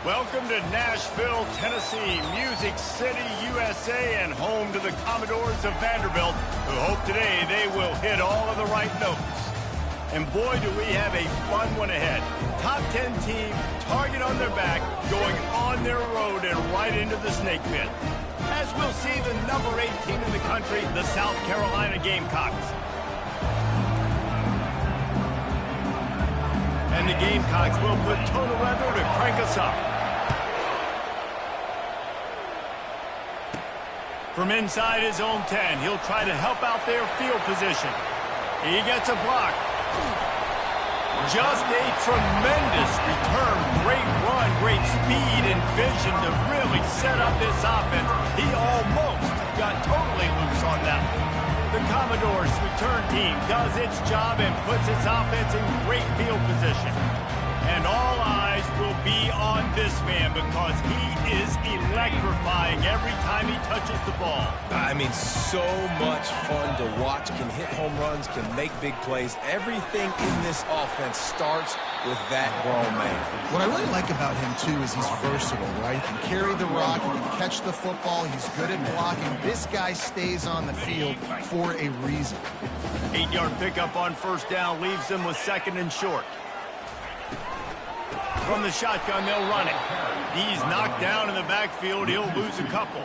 Welcome to Nashville, Tennessee, Music City, USA, and home to the Commodores of Vanderbilt, who hope today they will hit all of the right notes. And boy, do we have a fun one ahead. Top 10 team, target on their back, going on their road and right into the snake pit. As we'll see the number 8 team in the country, the South Carolina Gamecocks. And the Gamecocks will put total weather to crank us up. From inside his own 10, he'll try to help out their field position. He gets a block. Just a tremendous return. Great run, great speed and vision to really set up this offense. He almost got totally loose on that one. The Commodores return team does its job and puts its offense in great field position. And all eyes will be on this man because he is electrifying every time he touches the ball. I mean, so much fun to watch. Can hit home runs, can make big plays. Everything in this offense starts with that grown man. What I really like about him, too, is he's versatile, right? He can carry the rock, he can catch the football, he's good at blocking. This guy stays on the field for a reason. 8-yard pickup on first down leaves them with second and short. From the shotgun, they'll run it. He's knocked down in the backfield. He'll lose a couple.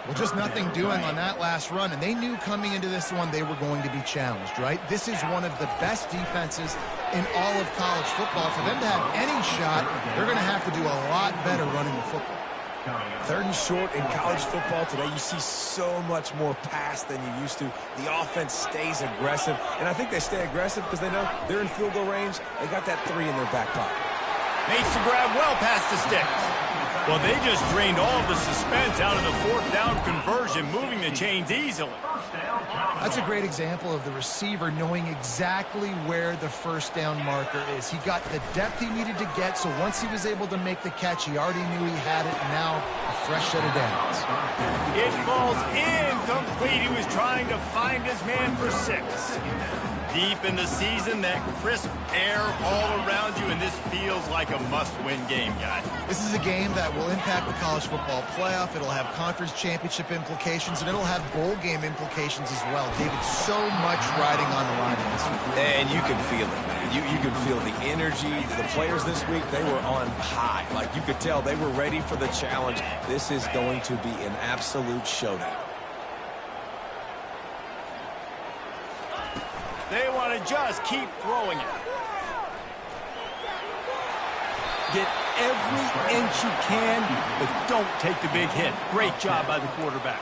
Well, just nothing doing on that last run, and they knew coming into this one they were going to be challenged, right? This is one of the best defenses in all of college football. For them to have any shot, they're going to have to do a lot better running the football. Third and short in college football today, you see so much more pass than you used to. The offense stays aggressive, and I think they stay aggressive because they know they're in field goal range. They got that 3 in their back pocket. Makes the grab well past the sticks. Well, they just drained all of the suspense out of the fourth down conversion, moving the chains easily. That's a great example of the receiver knowing exactly where the first down marker is. He got the depth he needed to get, so once he was able to make the catch, he already knew he had it, and now a fresh set of downs. It falls incomplete. He was trying to find his man for 6. Deep in the season, that crisp air all around you, and this feels like a must-win game, guys. This is a game that will impact the college football playoff. It'll have conference championship implications, and it'll have bowl game implications as well. David, so much riding on the line in this week. And you can feel it, man. You can feel the energy. The players this week, they were on high. Like, you could tell they were ready for the challenge. This is going to be an absolute showdown. They want to just keep throwing it. Get every inch you can, but don't take the big hit. Great job by the quarterback.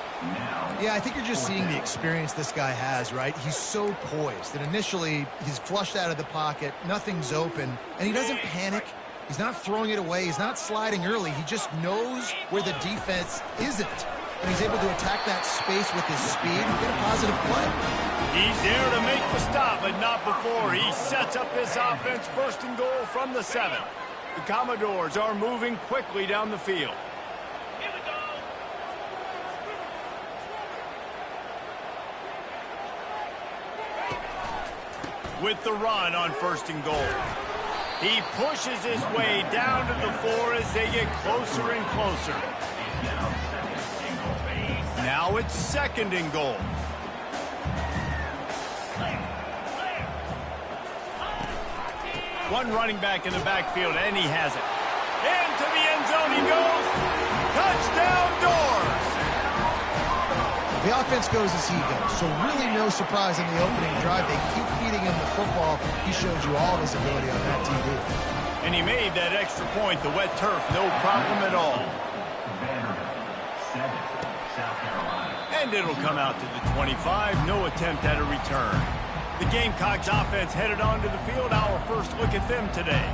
Yeah, I think you're just seeing the experience this guy has, right? He's so poised that initially he's flushed out of the pocket, nothing's open, and he doesn't panic. He's not throwing it away. He's not sliding early. He just knows where the defense isn't. And he's able to attack that space with his speed and get a positive play. He's there to make the stop, but not before. He sets up this offense first and goal from the 7. The Commodores are moving quickly down the field. With the run on first and goal. He pushes his way down to the 4 as they get closer and closer. Now it's second and goal. One running back in the backfield, and he has it. Into the end zone he goes. Touchdown, Doors! The offense goes as he goes, so really no surprise in the opening drive. They keep feeding him the football. He showed you all of his ability on that TV. And he made that extra point, the wet turf, no problem at all. And it'll come out to the 25, no attempt at a return. The Gamecocks offense headed onto the field. Our first look at them today.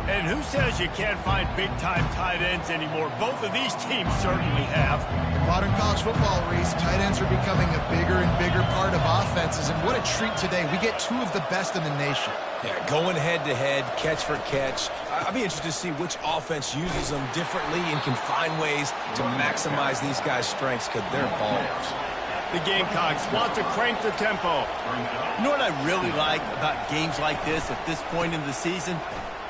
And who says you can't find big-time tight ends anymore? Both of these teams certainly have. In modern college football, Reese, tight ends are becoming a bigger and bigger part of offenses. And what a treat today. We get 2 of the best in the nation. Yeah, going head-to-head, catch for catch. I'll be interested to see which offense uses them differently and can find ways to maximize these guys' strengths because they're ballers. The Gamecocks want to crank the tempo. You know what I really like about games like this at this point in the season?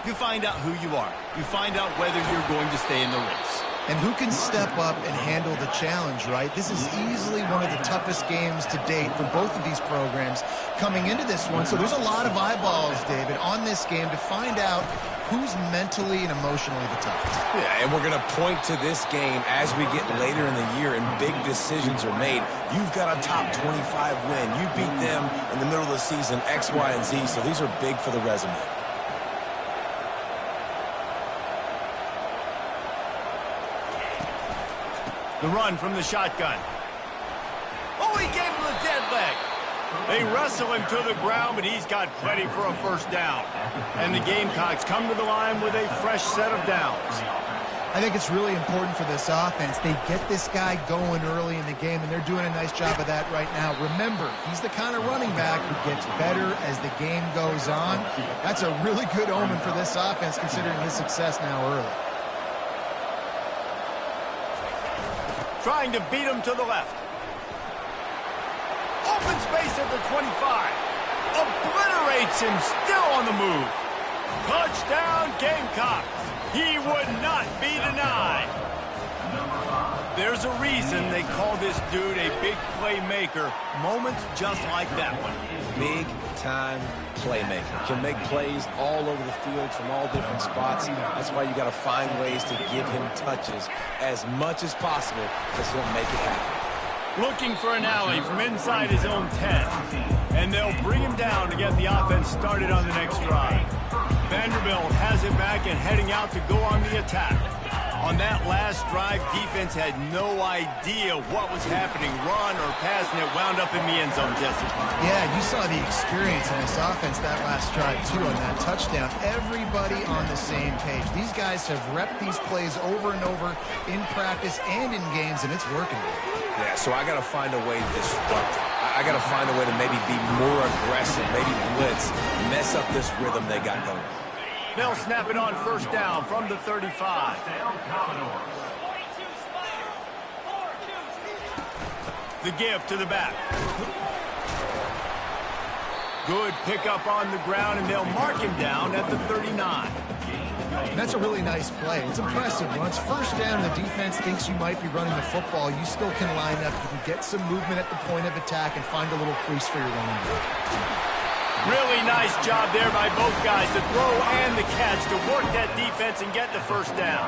You find out who you are. You find out whether you're going to stay in the race. And who can step up and handle the challenge, right? This is easily one of the toughest games to date for both of these programs coming into this one. So there's a lot of eyeballs, David, on this game to find out who's mentally and emotionally the toughest. Yeah, and we're going to point to this game as we get later in the year and big decisions are made. You've got a top 25 win. You beat them in the middle of the season, X, Y, and Z, so these are big for the resume. The run from the shotgun. Oh, he gave him the dead leg. They wrestle him to the ground, but he's got plenty for a first down. And the Gamecocks come to the line with a fresh set of downs. I think it's really important for this offense. They get this guy going early in the game, and they're doing a nice job of that right now. Remember, he's the kind of running back who gets better as the game goes on. That's a really good omen for this offense, considering his success now early. Trying to beat him to the left. Open space at the 25. Obliterates him, still on the move. Touchdown, Gamecocks. He would not be denied. There's a reason they call this dude a big playmaker. Moments just like that one. Big-time playmaker. Can make plays all over the field from all different spots. That's why you got to find ways to give him touches as much as possible because he'll make it happen. Looking for an alley from inside his own 10. And they'll bring him down to get the offense started on the next drive. Vanderbilt has it back and heading out to go on the attack. On that last drive, defense had no idea what was happening, run or pass, and it wound up in the end zone, Jesse. Yeah, you saw the experience in this offense that last drive, too, on that touchdown. Everybody on the same page. These guys have repped these plays over and over in practice and in games, and it's working. Yeah, so I got to find a way to disrupt it. I got to find a way to maybe be more aggressive, maybe blitz, mess up this rhythm they got going. They'll snap it on first down from the 35. The give to the back. Good pickup on the ground, and they'll mark him down at the 39. That's a really nice play. It's impressive. Once first down, the defense thinks you might be running the football. You still can line up. You can get some movement at the point of attack and find a little crease for your running back. Really nice job there by both guys, the throw and the catch, to work that defense and get the first down.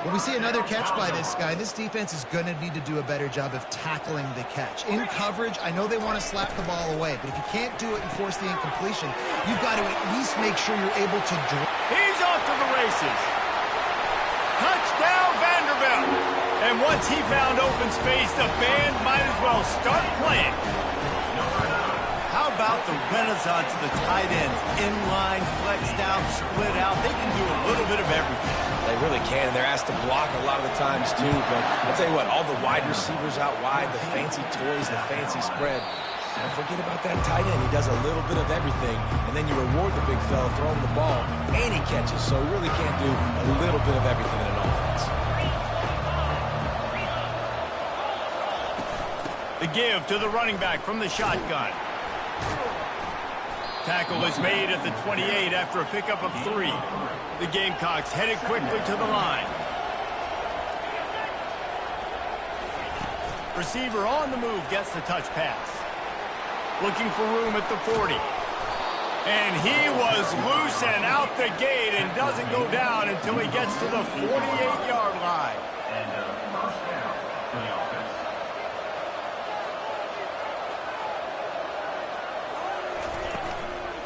When we see another catch by this guy, this defense is going to need to do a better job of tackling the catch. In coverage, I know they want to slap the ball away, but if you can't do it and force the incompletion, you've got to at least make sure you're able to draw. He's off to the races. Touchdown, Vanderbilt. And once he found open space, the band might as well start playing. How about the renaissance of the tight ends? Inline, flexed out, split out. They can do a little bit of everything. They really can, and they're asked to block a lot of the times, too. But I'll tell you what, all the wide receivers out wide, the fancy toys, the fancy spread. Don't forget about that tight end. He does a little bit of everything, and then you reward the big fella throwing the ball, and he catches. So he really can't do a little bit of everything in an offense. The give to the running back from the shotgun. Tackle is made at the 28 after a pickup of 3. The Gamecocks headed quickly to the line. Receiver on the move gets the touch pass. Looking for room at the 40. And he was loose and out the gate and doesn't go down until he gets to the 48-yard line.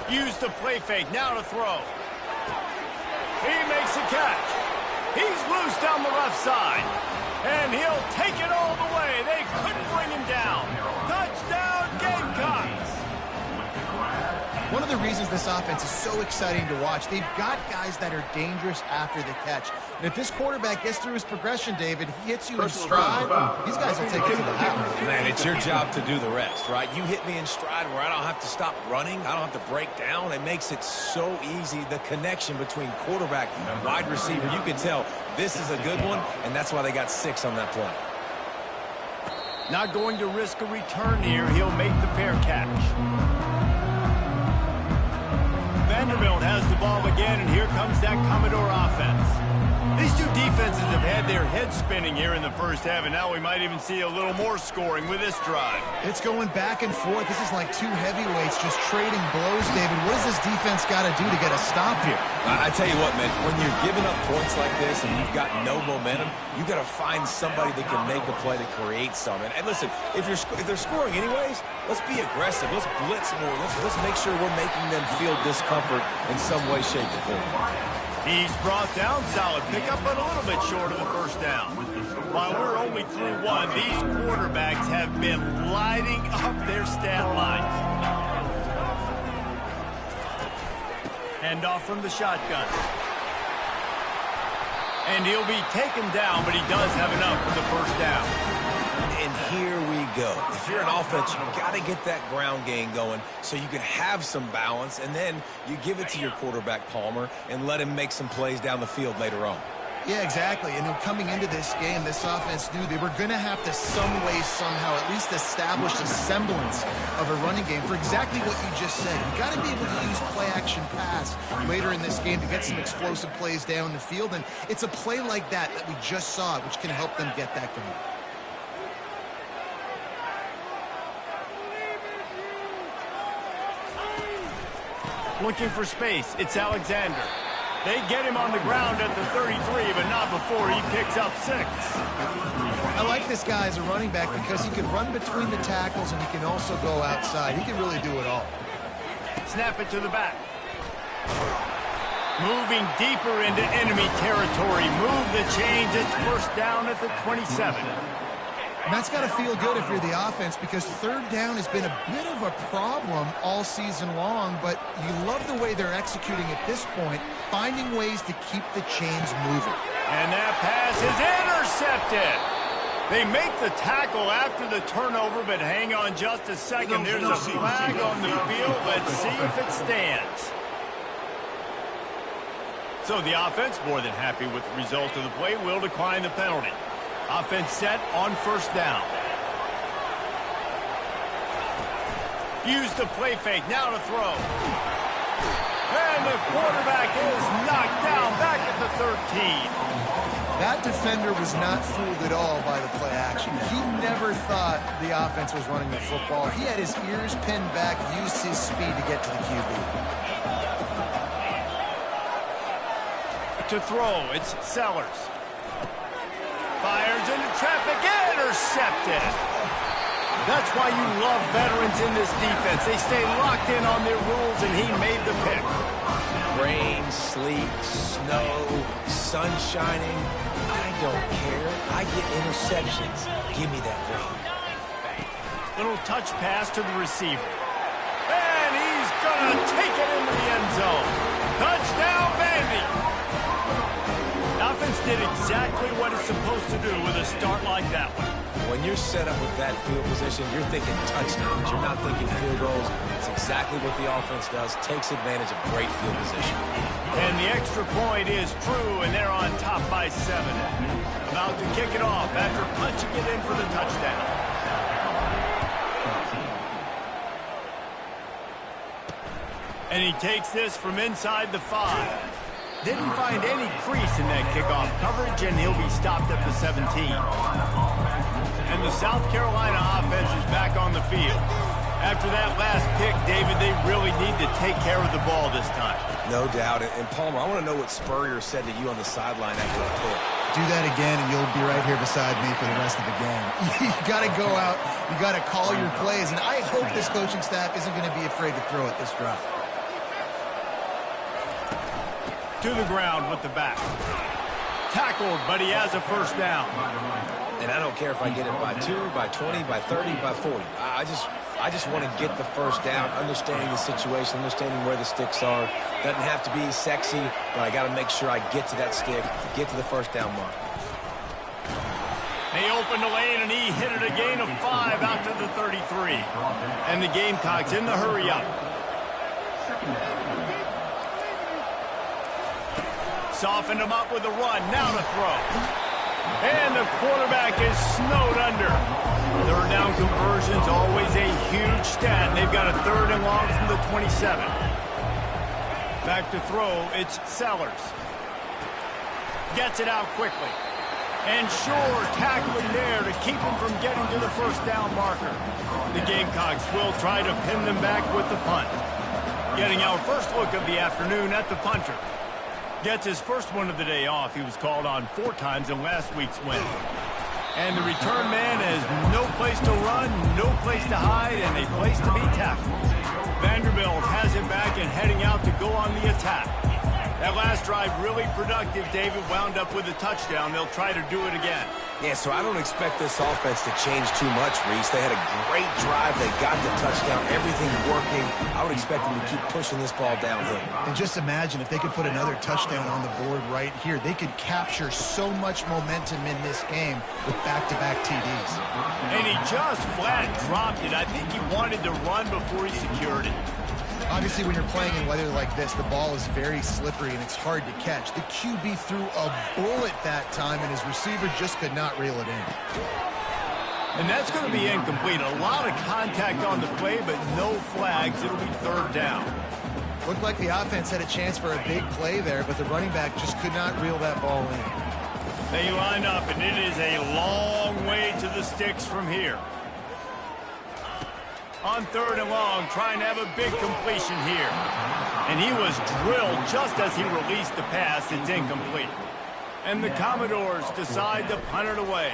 Use the play fake, now to throw. He makes a catch. He's loose down the left side. And he'll take it all the way. They couldn't bring him down. Touchdown, Gamecocks. One of the reasons this offense is so exciting to watch, they've got guys that are dangerous after the catch. And if this quarterback gets through his progression, David, he hits you in stride, these guys will take it to the house. Man, it's your job to do the rest, right? You hit me in stride where I don't have to stop running. I don't have to break down. It makes it so easy, the connection between quarterback and wide receiver. You can tell this is a good one, and that's why they got 6 on that play. Not going to risk a return here. He'll make the fair catch. Vanderbilt has the ball again, and here comes that Commodore offense. These two defenses have had their heads spinning here in the first half, and now we might even see a little more scoring with this drive. It's going back and forth. This is like two heavyweights just trading blows, David. What does this defense got to do to get a stop here? I tell you what, man, when you're giving up points like this and you've got no momentum, you got to find somebody that can make a play to create some. And listen, if they're scoring anyways, let's be aggressive. Let's blitz more. Let's make sure we're making them feel discomfort in some way, shape, or form. He's brought down, solid pickup, but a little bit short of the first down. While we're only through one, these quarterbacks have been lighting up their stat lines. Handoff from the shotgun. And he'll be taken down, but he does have enough for the first down. And here we go. If you're an offense, you've got to get that ground game going so you can have some balance, and then you give it to your quarterback, Palmer, and let him make some plays down the field later on. Yeah, exactly. And coming into this game, this offense knew they were going to have to some way, somehow, at least establish a semblance of a running game for exactly what you just said. You got to be able to use play-action pass later in this game to get some explosive plays down the field. And it's a play like that we just saw, which can help them get that going. Looking for space. It's Alexander. They get him on the ground at the 33, but not before he picks up 6. I like this guy as a running back because he can run between the tackles and he can also go outside. He can really do it all. Snap it to the back. Moving deeper into enemy territory. Move the chains. It's first down at the 27. And that's got to feel good if you're the offense because third down has been a bit of a problem all season long, but you love the way they're executing at this point, finding ways to keep the chains moving. And that pass is intercepted. They make the tackle after the turnover, but hang on just a second. There's a flag on the field. Let's see if it stands. So the offense, more than happy with the result of the play, will decline the penalty. Offense set on first down. Use the play fake. Now to throw. And the quarterback is knocked down back at the 13. That defender was not fooled at all by the play action. He never thought the offense was running the football. He had his ears pinned back, used his speed to get to the QB. To throw, it's Sellers. Fires into traffic, intercepted. That's why you love veterans in this defense. They stay locked in on their rules, and he made the pick. Rain, sleet, snow, sun shining, I don't care. I get interceptions. Give me that rock. Little touch pass to the receiver. And he's going to take it into the end zone. Touchdown, Vandy. Offense did exactly what it's supposed to do with a start like that one. When you're set up with that field position, you're thinking touchdowns. You're not thinking field goals. It's exactly what the offense does. Takes advantage of great field position. And the extra point is true, and they're on top by 7. About to kick it off after punching it in for the touchdown. And he takes this from inside the 5. Didn't find any crease in that kickoff coverage, and he'll be stopped at the 17. And the South Carolina offense is back on the field. After that last pick, David, they really need to take care of the ball this time. No doubt. And Palmer, I want to know what Spurrier said to you on the sideline after the pick. Do that again, and you'll be right here beside me for the rest of the game. You got to go out. You got to call your plays, and I hope this coaching staff isn't going to be afraid to throw it this drive. To the ground with the back. Tackled, but he has a first down. And I don't care if I get it by 2, by 20, by 30, by 40. I just want to get the first down, understanding the situation, understanding where the sticks are. Doesn't have to be sexy, but I got to make sure I get to that stick, get to the first down mark. They opened the lane, and he hit it a gain of 5 out to the 33. And the Gamecocks in the hurry up. Softened him up with a run. Now to throw. And the quarterback is snowed under. Third down conversions, always a huge stat. They've got a 3rd and long from the 27. Back to throw, it's Sellers. Gets it out quickly. And Shore tackling there to keep him from getting to the first down marker. The Gamecocks will try to pin them back with the punt. Getting our first look of the afternoon at the punter. Gets his first one of the day off. He was called on 4 times in last week's win. And the return man has no place to run, no place to hide, and a place to be tackled. Vanderbilt has him back and heading out to go on the attack. That last drive really productive. David wound up with a touchdown. They'll try to do it again. Yeah, so I don't expect this offense to change too much, Reese. They had a great drive. They got the touchdown. Everything working. I would expect them to keep pushing this ball downhill. And just imagine if they could put another touchdown on the board right here. They could capture so much momentum in this game with back-to-back TDs. And he just flat dropped it. I think he wanted to run before he secured it. Obviously, when you're playing in weather like this, the ball is very slippery and it's hard to catch. The QB threw a bullet that time, and his receiver just could not reel it in. And that's going to be incomplete. A lot of contact on the play, but no flags. It'll be 3rd down. Looked like the offense had a chance for a big play there, but the running back just could not reel that ball in. They line up, and it is a long way to the sticks from here. On 3rd and long, trying to have a big completion here. And he was drilled just as he released the pass. It's incomplete. And the Commodores decide to punt it away.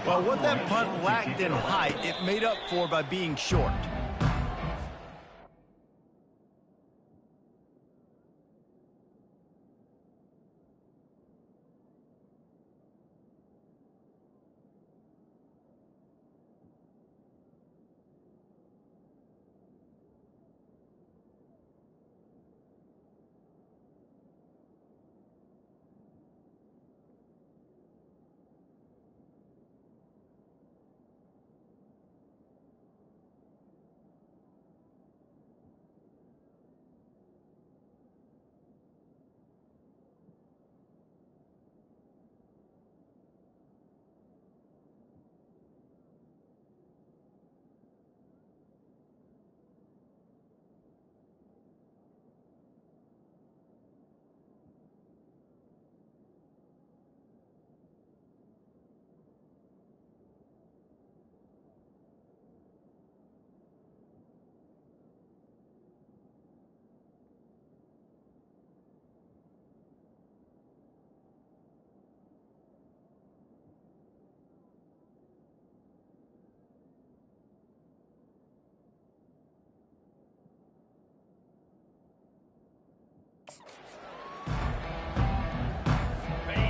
Well, what that punt lacked in height, it made up for by being short.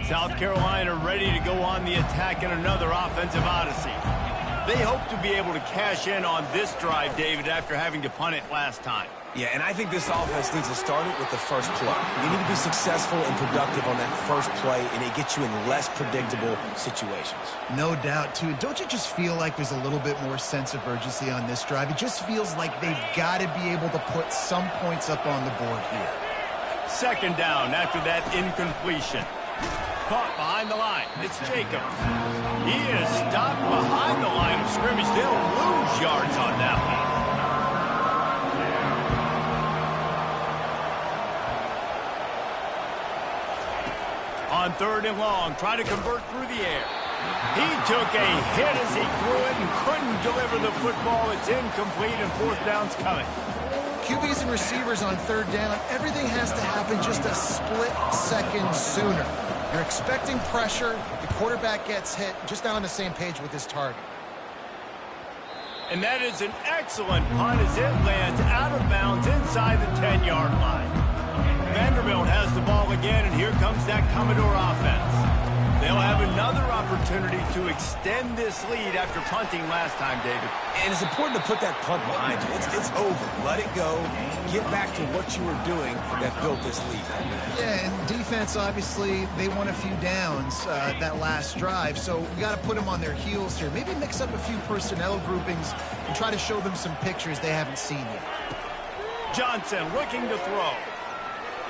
South Carolina ready to go on the attack in another offensive odyssey. They hope to be able to cash in on this drive, David, after having to punt it last time. Yeah, and I think this offense needs to start it with the first play. You need to be successful and productive on that first play, and it gets you in less predictable situations. No doubt, too. Don't you just feel like there's a little bit more sense of urgency on this drive? It just feels like they've got to be able to put some points up on the board here. 2nd down after that incompletion. Caught behind the line. It's Jacobs. He is stopped behind the line of scrimmage. They'll lose yards on that one. On 3rd and long, trying to convert through the air. He took a hit as he threw it and couldn't deliver the football. It's incomplete, and 4th down's coming. QBs and receivers on 3rd down, everything has to happen just a split second sooner. You're expecting pressure, the quarterback gets hit, just not on the same page with his target. And that is an excellent punt as it lands out of bounds inside the 10-yard line. Vanderbilt has the ball again, and here comes that Commodore offense. They'll have another opportunity to extend this lead after punting last time, David. And it's important to put that punt behind you. It's over. Let it go. Get back to what you were doing that built this lead. Yeah, and defense, obviously, they won a few downs that last drive, so we got to put them on their heels here. Maybe mix up a few personnel groupings and try to show them some pictures they haven't seen yet. Johnson looking to throw.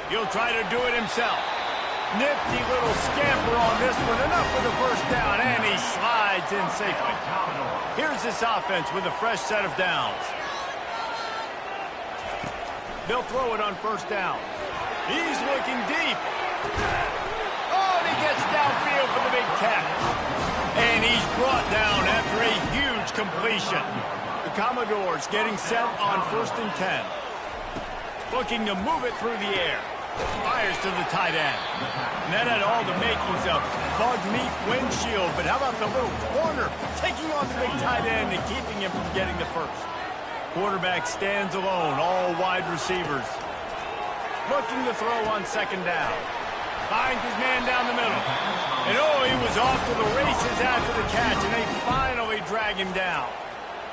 He'll try to do it himself. Nifty little scamper on this one. Enough for the first down, and he slides in safely. Here's this offense with a fresh set of downs. They'll throw it on first down. He's looking deep. Oh, and he gets downfield for the big catch. And he's brought down after a huge completion. The Commodores getting set on 1st and 10. Looking to move it through the air. Fires to the tight end. And that had all the makings of bug meat windshield. But how about the little corner taking on the big tight end and keeping him from getting the first? Quarterback stands alone, all wide receivers. Looking to throw on 2nd down. Finds his man down the middle. And oh, he was off to the races after the catch, and they finally drag him down.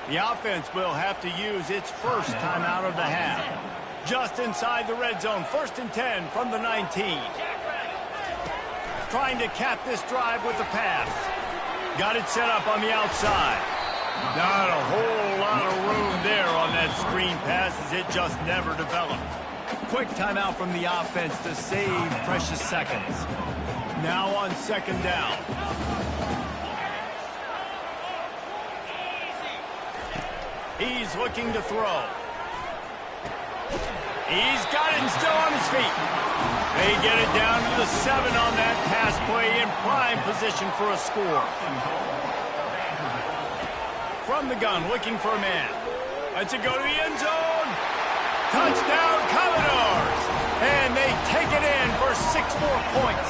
The offense will have to use its first timeout of the half. Just inside the red zone, 1st and 10 from the 19. Trying to cap this drive with the pass. Got it set up on the outside. Not a whole lot of room there on that screen pass as it just never developed. Quick timeout from the offense to save precious seconds. Now on 2nd down. He's looking to throw. He's got it and still on his feet. They get it down to the 7 on that pass play in prime position for a score. From the gun, looking for a man. Lets it go to the end zone. Touchdown, Commodores! And they take it in for 6 more points.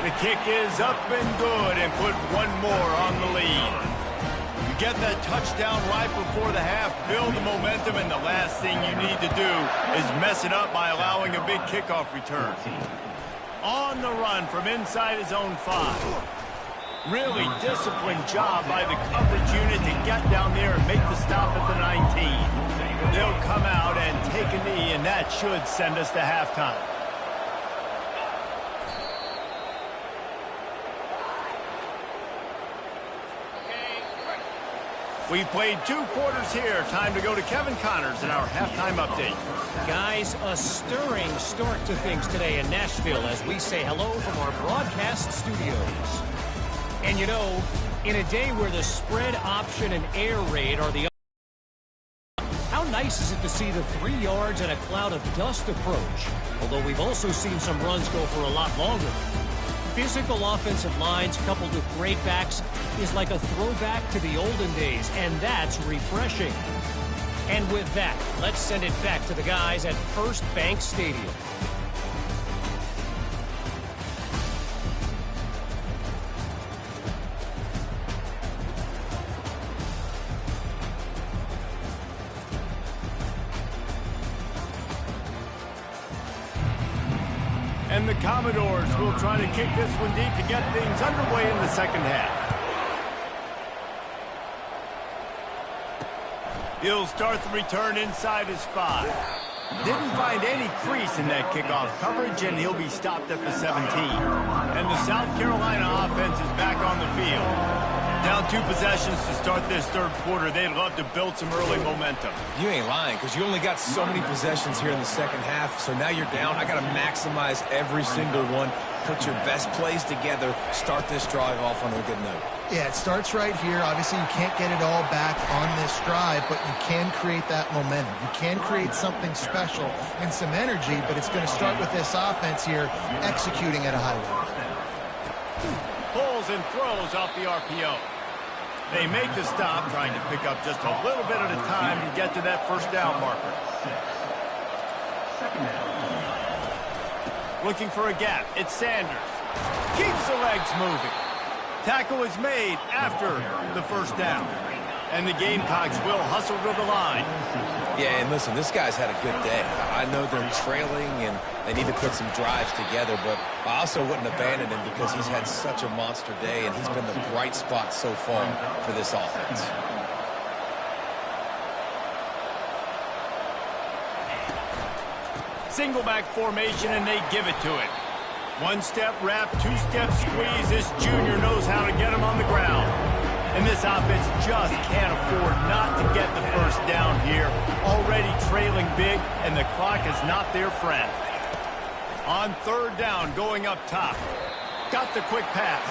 The kick is up and good and put 1 more on the lead. You get that touchdown right before the half, build the momentum, and the last thing you need to do is mess it up by allowing a big kickoff return. On the run from inside his own 5. Really disciplined job by the coverage unit to get down there and make the stop at the 19. They'll come out and take a knee, and that should send us to halftime. We've played 2 quarters here. Time to go to Kevin Connors in our halftime update. Guys, a stirring start to things today in Nashville as we say hello from our broadcast studios. And you know, in a day where the spread option and air raid are the how nice is it to see the 3 yards and a cloud of dust approach? Although we've also seen some runs go for a lot longer. Physical offensive lines coupled with great backs is like a throwback to the olden days, and that's refreshing. And with that, let's send it back to the guys at First Bank Stadium. And the Commodores will try to kick this one deep to get things underway in the 2nd half. He'll start the return inside his 5. Didn't find any crease in that kickoff coverage, and he'll be stopped at the 17. And the South Carolina offense is back on the field. Down 2 possessions to start this 3rd quarter. They'd love to build some early momentum. You ain't lying, because you only got so many possessions here in the 2nd half, so now you're down. I got to maximize every single one. Put your best plays together. Start this drive off on a good note. Yeah, it starts right here. Obviously, you can't get it all back on this drive, but you can create that momentum. You can create something special and some energy, but it's going to start with this offense here executing at a high level. Pulls and throws off the RPO. They make the stop, trying to pick up just a little bit at a time to get to that 1st down marker. Looking for a gap. It's Sanders. Keeps the legs moving. Tackle is made after the 1st down. And the Gamecocks will hustle to the line. Yeah, and listen, this guy's had a good day. I know they're trailing and they need to put some drives together, but I also wouldn't abandon him because he's had such a monster day and he's been the bright spot so far for this offense. Single back formation, and they give it to it. 1-step wrap, 2-step squeeze. This junior knows how to get him on the ground. And this offense just can't afford not to get the 1st down here. Already trailing big, and the clock is not their friend. On 3rd down, going up top. got the quick pass.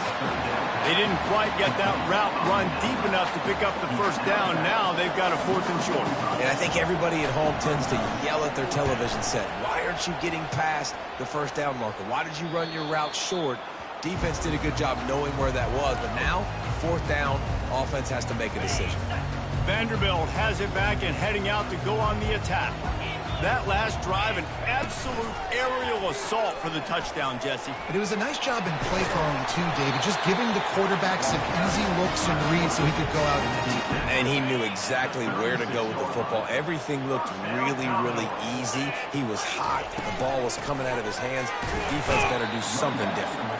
They didn't quite get that route run deep enough to pick up the first down. Now they've got a 4th and short. And I think everybody at home tends to yell at their television set, why aren't you getting past the first down marker? Why did you run your route short? Defense did a good job knowing where that was, but now, 4th down, offense has to make a decision. Vanderbilt has it back and heading out to go on the attack. That last drive, an absolute aerial assault for the touchdown, Jesse. But it was a nice job in play calling, too, David, just giving the quarterback some easy looks and reads so he could go out in the deep. And he knew exactly where to go with the football. Everything looked really, really easy. He was hot. The ball was coming out of his hands. The defense better do something different.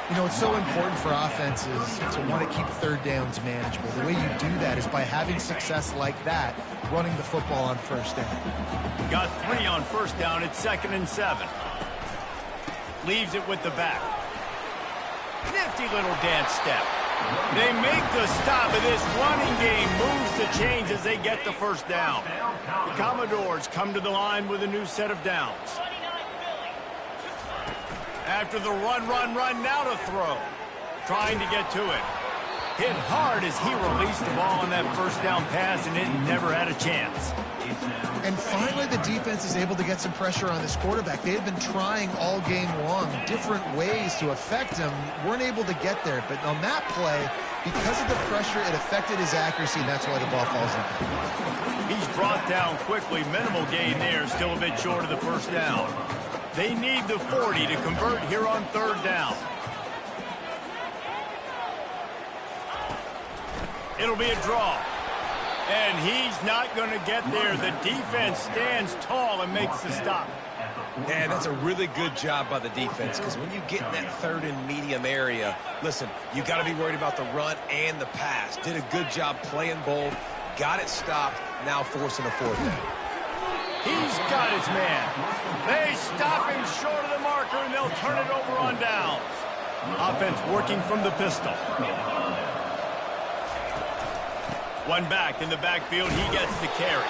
You know, it's so important for offenses to want to keep 3rd downs manageable. The way you do that is by having success like that, running the football on 1st down. Got 3 on 1st down. It's 2nd and 7. Leaves it with the back. Nifty little dance step. They make the stop, and this running game moves the chains as they get the 1st down. The Commodores come to the line with a new set of downs. After the run, now to throw. Trying to get to it. Hit hard as he released the ball on that 1st down pass, and it never had a chance. And finally, the defense is able to get some pressure on this quarterback. They had been trying all game long different ways to affect him. Weren't able to get there. But on that play, because of the pressure, it affected his accuracy, and that's why the ball falls in. He's brought down quickly. Minimal gain there. Still a bit short of the 1st down. They need the 40 to convert here on 3rd down. It'll be a draw. And he's not going to get there. The defense stands tall and makes the stop. Man, that's a really good job by the defense, because when you get in that 3rd and medium area, listen, you got to be worried about the run and the pass. Did a good job playing both, got it stopped, now forcing a 4th down. He's got his man. They stop him short of the marker, and they'll turn it over on downs. Offense working from the pistol. One back in the backfield. He gets the carry.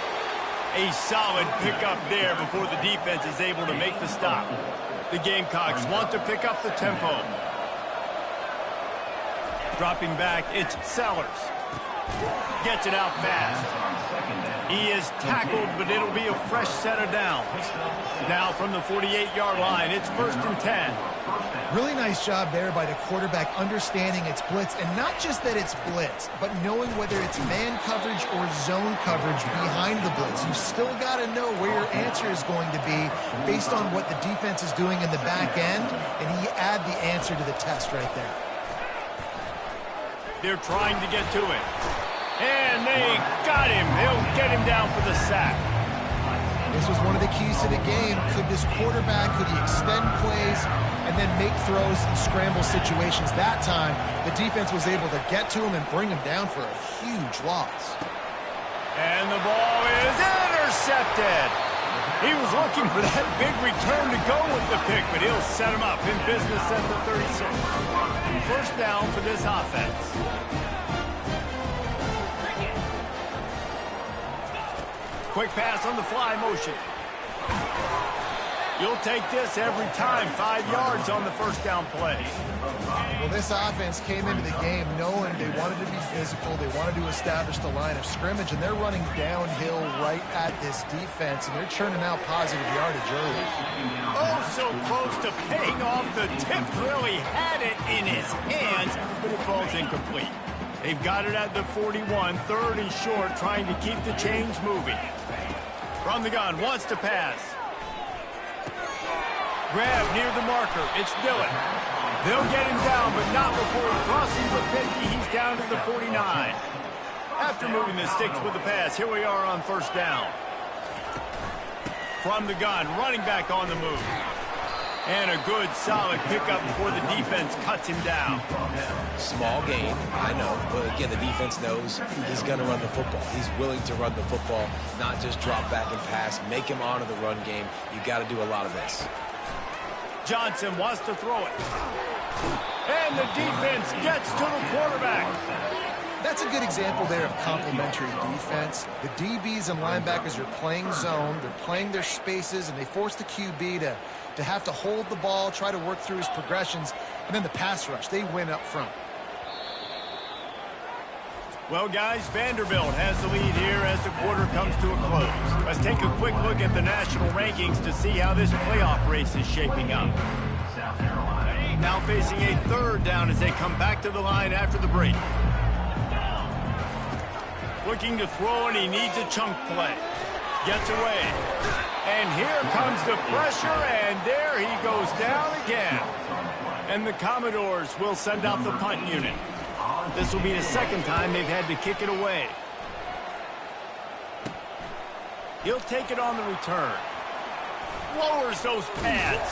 A solid pickup there before the defense is able to make the stop. The Gamecocks want to pick up the tempo. Dropping back, it's Sellers. Gets it out fast. He is tackled, but it'll be a fresh set of downs. Now from the 48-yard line, it's 1st and 10. Really nice job there by the quarterback understanding it's blitz, and not just that it's blitz, but knowing whether it's man coverage or zone coverage behind the blitz. You've still got to know where your answer is going to be based on what the defense is doing in the back end, and he add the answer to the test right there. They're trying to get to it. And they got him. They'll get him down for the sack. This was one of the keys to the game. Could this quarterback, could he extend plays and then make throws in scramble situations? That time, the defense was able to get to him and bring him down for a huge loss. And the ball is intercepted. He was looking for that big return to go with the pick, but he'll set him up in business at the 36. 1st down for this offense. Quick pass on the fly motion. You'll take this every time. 5 yards on the 1st down play. Well, this offense came into the game knowing they wanted to be physical. They wanted to establish the line of scrimmage, and they're running downhill right at this defense, and they're churning out positive yardage early. Oh, so close to paying off. The tip really had it in his hands, but it falls incomplete. They've got it at the 41, 3rd and short, trying to keep the chains moving. From the gun, wants to pass. Grab near the marker. It's Dillon. They'll get him down, but not before he crosses the 50. He's down to the 49. After moving the sticks with the pass, here we are on 1st down. From the gun, running back on the move. And a good, solid pickup before the defense cuts him down. Small gain, I know, but again, the defense knows he's going to run the football. He's willing to run the football, not just drop back and pass, make him honor the run game. You got to do a lot of this. Johnson wants to throw it. And the defense gets to the quarterback. That's a good example there of complementary defense. The DBs and linebackers are playing zone, they're playing their spaces, and they force the QB to have to hold the ball, try to work through his progressions, and then the pass rush, they win up front. Well, guys, Vanderbilt has the lead here as the quarter comes to a close. Let's take a quick look at the national rankings to see how this playoff race is shaping up. Now facing a third down as they come back to the line after the break. Looking to throw, and he needs a chunk play. Gets away. And here comes the pressure, and there he goes down again. And the Commodores will send out the punt unit. This will be the second time they've had to kick it away. He'll take it on the return. Lowers those pads.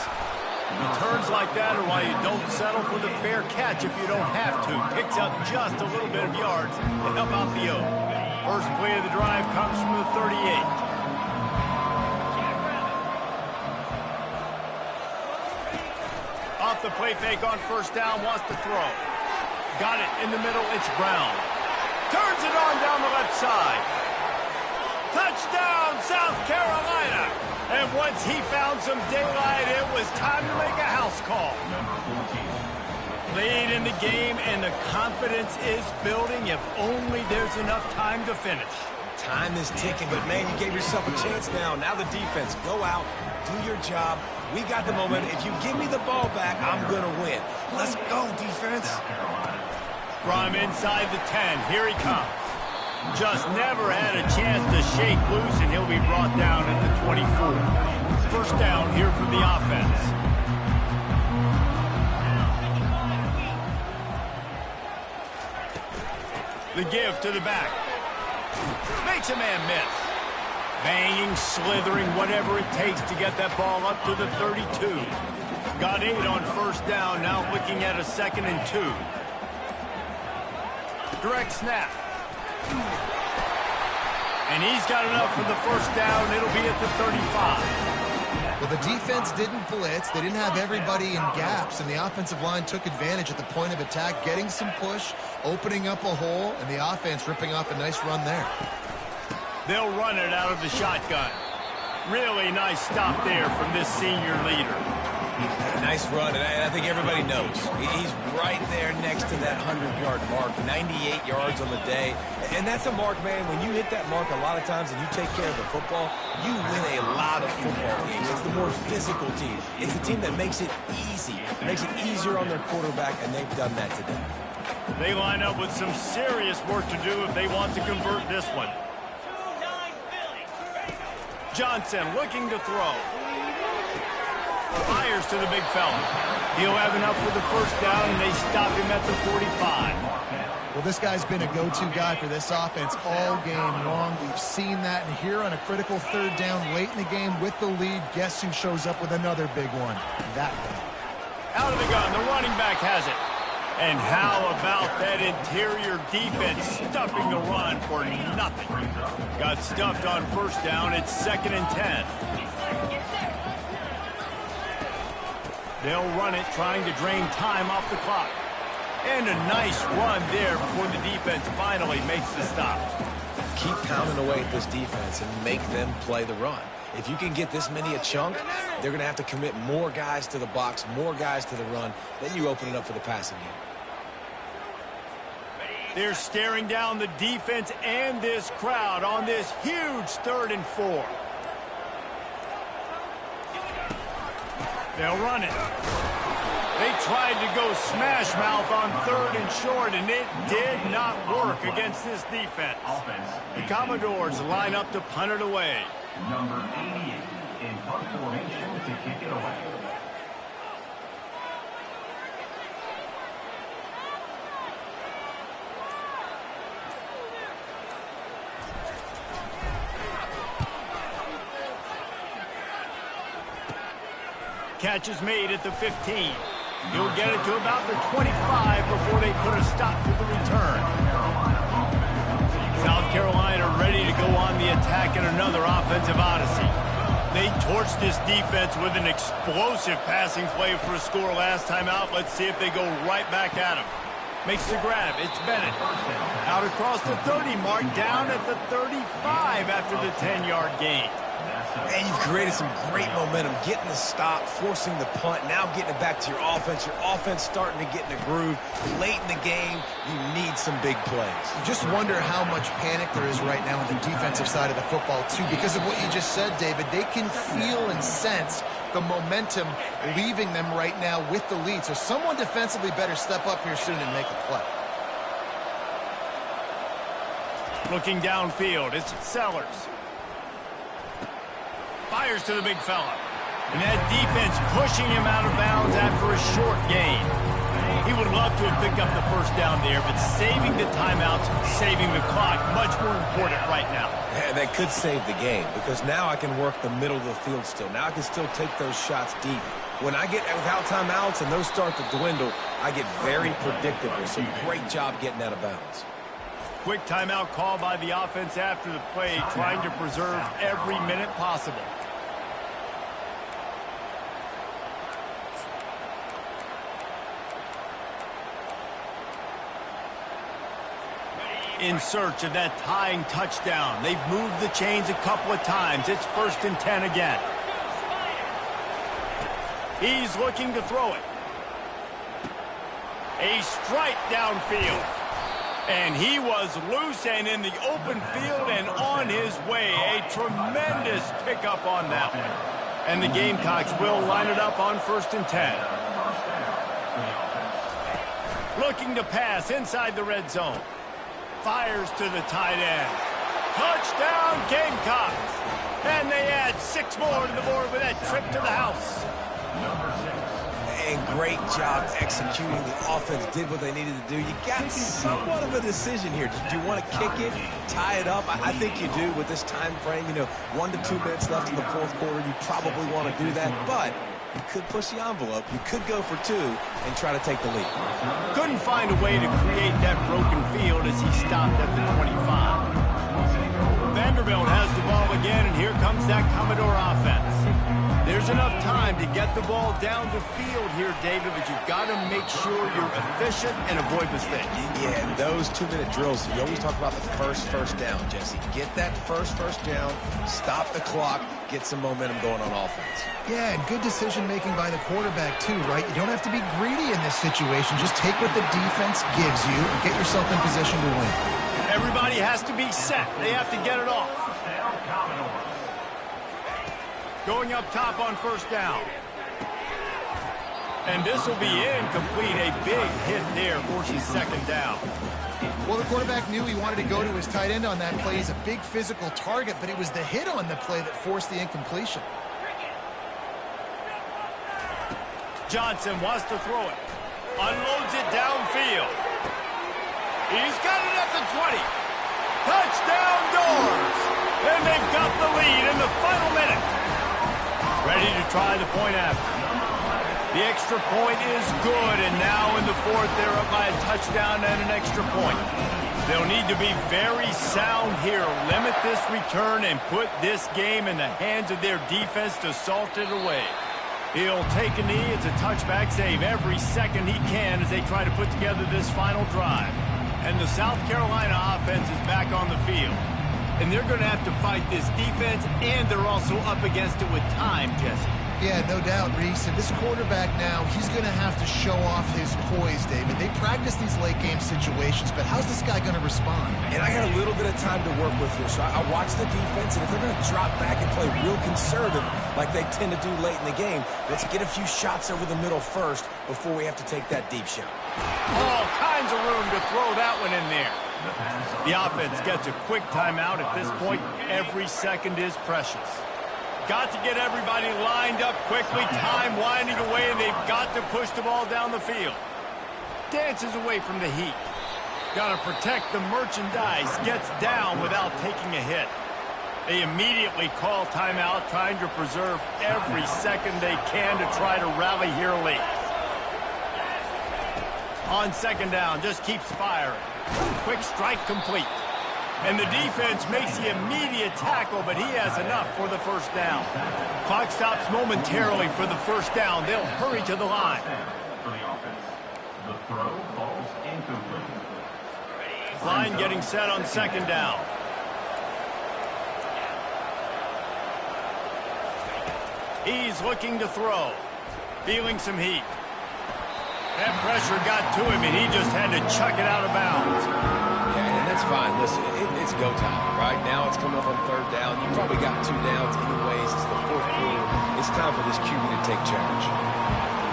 Returns like that are why you don't settle for the fair catch if you don't have to. Picks up just a little bit of yards to help out the O. First play of the drive comes from the 38. Off the play fake on first down, wants to throw. Got it in the middle, it's Brown. Turns it on down the left side. Touchdown, South Carolina. And once he found some daylight, it was time to make a house call. Late in the game, and the confidence is building if only there's enough time to finish. Time is ticking, but man, you gave yourself a chance now. Now the defense, go out, do your job. We got the momentum. If you give me the ball back, I'm going to win. Let's go, defense. From inside the 10, here he comes. Just never had a chance to shake loose, and he'll be brought down at the 24. First down here for the offense. The give to the back. Makes a man miss. Banging, slithering, whatever it takes to get that ball up to the 32. Got 8 on first down, now looking at a 2nd and 2. Direct snap. And he's got enough for the first down. It'll be at the 35. Well, the defense didn't blitz. They didn't have everybody in gaps, and the offensive line took advantage at the point of attack, getting some push, opening up a hole, and the offense ripping off a nice run there. They'll run it out of the shotgun. Really nice stop there from this senior leader. Nice run, and I think everybody knows. He's right there next to that 100-yard mark, 98 yards on the day. And that's a mark, man. When you hit that mark a lot of times and you take care of the football, you win a lot of football games. It's the more physical team. It's the team that makes it easy, makes it easier on their quarterback, and they've done that today. They line up with some serious work to do if they want to convert this one. Johnson looking to throw. Fires to the big fella. He'll have enough for the first down, and they stop him at the 45. Well, this guy's been a go-to guy for this offense all game long. We've seen that, and here on a critical third down late in the game with the lead, guess who shows up with another big one? That one. Out of the gun, the running back has it. And how about that interior defense stuffing the run for nothing? Got stuffed on first down. It's 2nd and 10. They'll run it, trying to drain time off the clock. And a nice run there before the defense finally makes the stop. Keep pounding away at this defense and make them play the run. If you can get this many a chunk, they're going to have to commit more guys to the box, more guys to the run. Then you open it up for the passing game. They're staring down the defense and this crowd on this huge 3rd and 4. They'll run it. They tried to go smash mouth on 3rd and short, and it did not work against this defense. The Commodores line up to punt it away. Number 88 in punt formation to kick it away. Catch is made at the 15. He'll get it to about the 25 before they put a stop to the return. South Carolina ready to go on the attack in another offensive odyssey. They torched this defense with an explosive passing play for a score last time out. Let's see if they go right back at him. Makes the grab. It's Bennett. Out across the 30 mark, down at the 35 after the 10-yard gain. And you've created some great momentum, getting the stop, forcing the punt, now getting it back to your offense. Your offense starting to get in a groove. Late in the game, you need some big plays. You just wonder how much panic there is right now on the defensive side of the football, too, because of what you just said, David. They can feel and sense the momentum leaving them right now with the lead. So someone defensively better step up here soon and make a play. Looking downfield, it's Sellers. Fires to the big fella. And that defense pushing him out of bounds after a short gain. He would love to have picked up the first down there, but saving the timeouts, saving the clock, much more important right now. Yeah, that could save the game, because now I can work the middle of the field still. Now I can still take those shots deep. When I get without timeouts and those start to dwindle, I get very predictable. So great job getting out of bounds. Quick timeout call by the offense after the play, trying to preserve every minute possible. In search of that tying touchdown. They've moved the chains a couple of times. It's 1st and 10 again. He's looking to throw it. A strike downfield. And he was loose and in the open field and on his way. A tremendous pickup on that one. And the Gamecocks will line it up on 1st and 10. Looking to pass inside the red zone. Fires to the tight end. Touchdown, Gamecocks. And they add 6 more to the board with that trip to the house. And great job executing. The offense did what they needed to do. You got somewhat of a decision here. Do you want to kick it, tie it up? I think you do with this time frame. 1 to 2 minutes left in the 4th quarter. You probably want to do that, but you could push the envelope. You could go for 2 and try to take the lead. Couldn't find a way to create that broken field as he stopped at the 25. Vanderbilt has the ball again, and here comes that Commodore offense. There's enough time to get the ball down the field here, David, but you've got to make sure you're efficient and avoid mistakes. Yeah, and those 2-minute drills, you always talk about the first down, Jesse. Get that first down, stop the clock, get some momentum going on offense. Yeah, and good decision-making by the quarterback, too, right? You don't have to be greedy in this situation. Just take what the defense gives you and get yourself in position to win. Everybody has to be set. They have to get it off. Going up top on 1st down. And this will be incomplete. A big hit there forces 2nd down. Well, the quarterback knew he wanted to go to his tight end on that play. He's a big physical target, but it was the hit on the play that forced the incompletion. Johnson wants to throw it. Unloads it downfield. He's got it at the 20. Touchdown Doors! And they've got the lead in the final minute. Ready to try the point after. The extra point is good, and now in the 4th, they're up by a touchdown and an extra point. They'll need to be very sound here, limit this return, and put this game in the hands of their defense to salt it away. He'll take a knee. It's a touchback save every second he can as they try to put together this final drive. And the South Carolina offense is back on the field. And they're going to have to fight this defense, and they're also up against it with time, Jesse. Yeah, no doubt, Reese. And this quarterback now, he's going to have to show off his poise, David. They practice these late-game situations, but how's this guy going to respond? And I got a little bit of time to work with here, so I watch the defense, and if they're going to drop back and play real conservative like they tend to do late in the game, let's get a few shots over the middle first before we have to take that deep shot. All kinds of room to throw that one in there. The offense gets a quick timeout at this point. Every second is precious. Got to get everybody lined up quickly. Time winding away, and they've got to push the ball down the field. Dances away from the heat. Got to protect the merchandise. Gets down without taking a hit. They immediately call timeout, trying to preserve every second they can to try to rally here late. On 2nd down, just keeps firing. Quick strike complete. And the defense makes the immediate tackle, but he has enough for the 1st down. Clock stops momentarily for the 1st down. They'll hurry to the line. The throw falls incomplete. Line getting set on second down. He's looking to throw. Feeling some heat. That pressure got to him, and he just had to chuck it out of bounds. Yeah, and that's fine. Listen, it's go time. Right now it's coming up on third down. You probably got 2 downs anyways. It's the fourth quarter. It's time for this QB to take charge.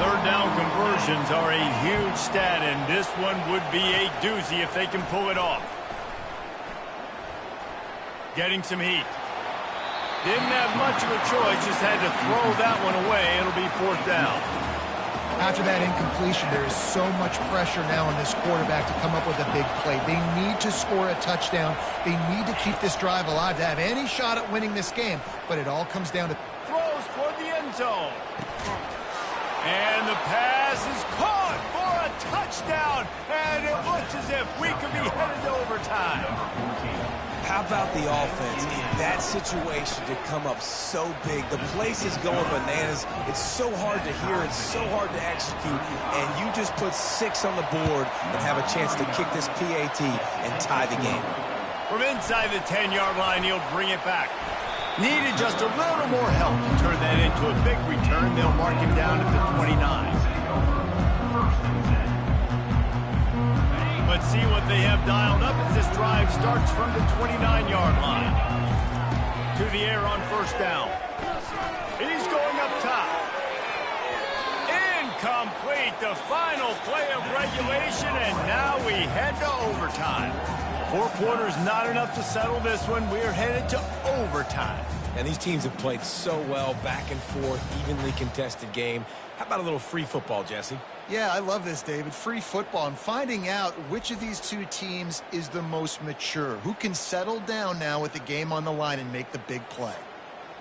Third down conversions are a huge stat, and this one would be a doozy if they can pull it off. Getting some heat. Didn't have much of a choice, just had to throw that one away. It'll be fourth down. After that incompletion, there is so much pressure now on this quarterback to come up with a big play. They need to score a touchdown. They need to keep this drive alive to have any shot at winning this game. But it all comes down to... Throws for the end zone. And the pass is caught for a touchdown. And it looks as if we could be headed to overtime. How about the offense in that situation to come up so big? The place is going bananas. It's so hard to hear. It's so hard to execute. And you just put 6 on the board and have a chance to kick this PAT and tie the game. From inside the 10-yard line, he'll bring it back. Needed just a little more help to turn that into a big return. They'll mark him down at the 29. Let's see what they have dialed up as this drive starts from the 29-yard line. To the air on first down. He's going up top. Incomplete. The final play of regulation, and now we head to overtime. 4 quarters not enough to settle this one. We're headed to overtime. And these teams have played so well, back and forth, evenly contested game. How about a little free football, Jesse? Yeah, I love this, David. Free football. I'm finding out which of these 2 teams is the most mature. Who can settle down now with the game on the line and make the big play.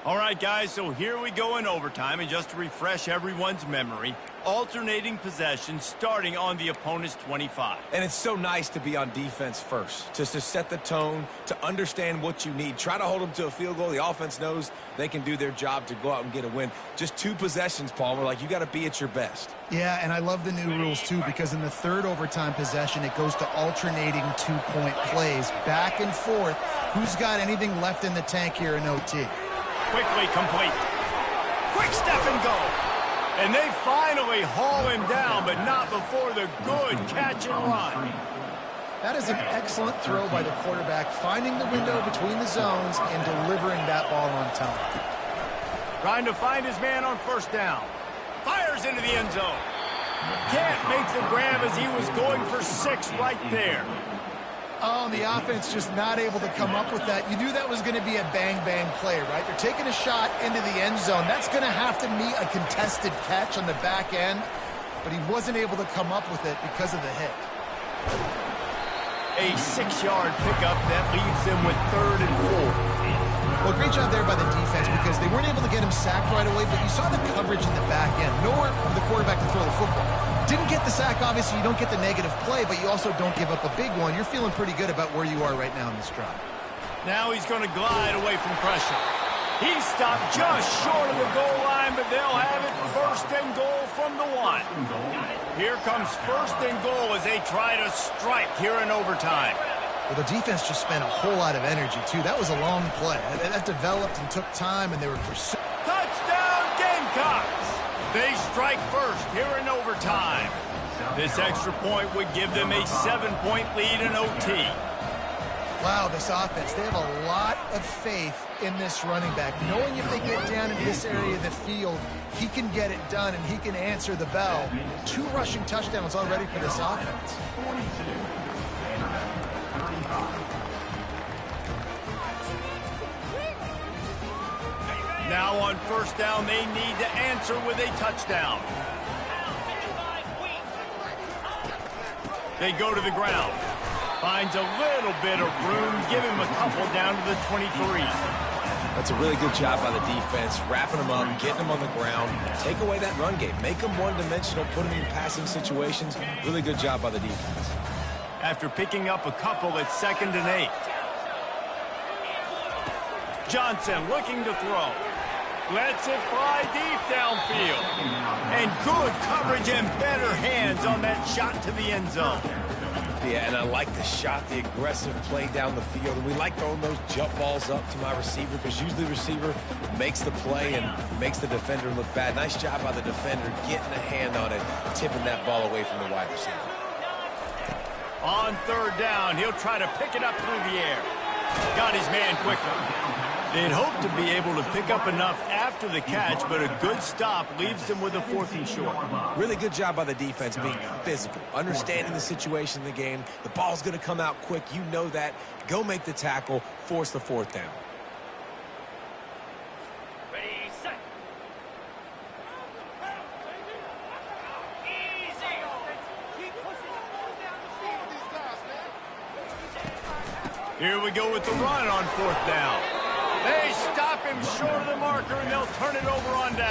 All right, guys, so here we go in overtime. And just to refresh everyone's memory, alternating possession starting on the opponent's 25. And it's so nice to be on defense first, just to set the tone, to understand what you need. Try to hold them to a field goal. The offense knows they can do their job to go out and get a win. Just 2 possessions, Paul. We're like, you got to be at your best. Yeah, and I love the new rules, too, because in the third overtime possession, it goes to alternating 2-point plays, back and forth. Who's got anything left in the tank here in OT? Quickly complete. Quick step and go. And they finally haul him down, but not before the good catch and run. That is an excellent throw by the quarterback, finding the window between the zones and delivering that ball on time. Trying to find his man on first down. Fires into the end zone. Can't make the grab as he was going for 6 right there. Oh, and the offense just not able to come up with that. You knew that was going to be a bang-bang play, right? They're taking a shot into the end zone. That's going to have to meet a contested catch on the back end, but he wasn't able to come up with it because of the hit. A 6-yard pickup that leaves them with 3rd and 4. Well, great job there by the defense because they weren't able to get him sacked right away, but you saw the coverage in the back end. Nowhere for the quarterback to throw the football. Didn't get the sack, obviously. You don't get the negative play, but you also don't give up a big one. You're feeling pretty good about where you are right now in this drive. Now he's going to glide away from pressure. He stopped just short of the goal line, but they'll have it 1st and goal from the 1. Here comes 1st and goal as they try to strike here in overtime. Well, the defense just spent a whole lot of energy, too. That was a long play. That developed and took time, and they were pursuing. Touchdown, Gamecocks! They strike first here in overtime. This extra point would give them a 7-point lead in OT. Wow, this offense, they have a lot of faith in this running back. Knowing if they get down in this area of the field, he can get it done and he can answer the bell. 2 rushing touchdowns already for this offense. Now on first down, they need to answer with a touchdown. They go to the ground. Finds a little bit of room. Give him a couple down to the 23. That's a really good job by the defense, wrapping them up, getting them on the ground. Take away that run game. Make them one-dimensional, put them in passing situations. Really good job by the defense. After picking up a couple at 2nd and 8. Johnson looking to throw. Lets it fly deep downfield. And good coverage and better hands on that shot to the end zone. Yeah, and I like the shot, the aggressive play down the field. And we like throwing those jump balls up to my receiver because usually the receiver makes the play and makes the defender look bad. Nice job by the defender getting a hand on it, tipping that ball away from the wide receiver. On third down, he'll try to pick it up through the air. Got his man quickly. They'd hope to be able to pick up enough after the catch, but a good stop leaves them with a 4th and short. Really good job by the defense being physical, understanding the situation in the game. The ball's going to come out quick. You know that. Go make the tackle, force the 4th down. Ready, set. Here we go with the run on 4th down. They stop him short of the marker, and they'll turn it over on down.